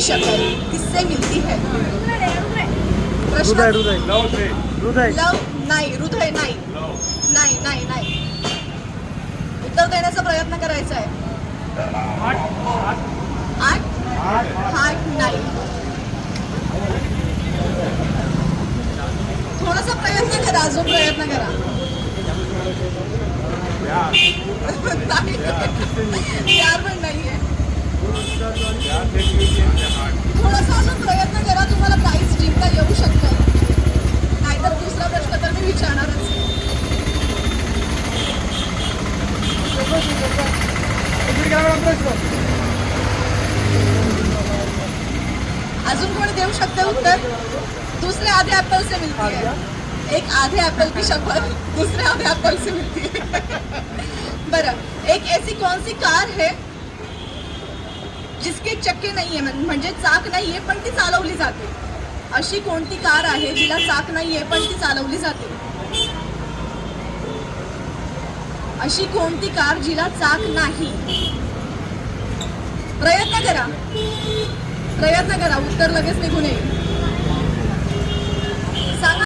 शक्ल किससे मिलती है? हृदय प्रश्न हृदय हृदय लव नाही, हृदय नाही, नाही नाही नाही. उत्तर देण्याचा प्रयत्न करायचा आहे. आठ हार्ट नाही. थोडासा प्रयत्न करा, अजून प्रयत्न करा. नाही. प्यार पण नाहीये. थोडासा अजून प्रयत्न करा, तुम्हाला प्राइस जिंकता येऊ शकतं. नाहीतर दुसरा प्रश्न तर मी विचारणारच. अजून कोणी देऊ शकते उत्तर? दूसरे आधे एप्पल से मिलती है. एक आधे एप्पल की शपथ दूसरे आधे एप्पल से मिलती है. बरं, एक ऐसी कौन सी कार है जिसके चक्के नाही आहे, म्हणजे चाक नाही आहे पण ती चालवली जाते. अशी कोणती कार आहे जिला चाक नाही आहे पण ती चालवली जाते? अशी कोणती कार जिला चाक नाही? प्रयत्न करा, प्रयत्न करा, उत्तर लगेच निघून येईल. सांगा.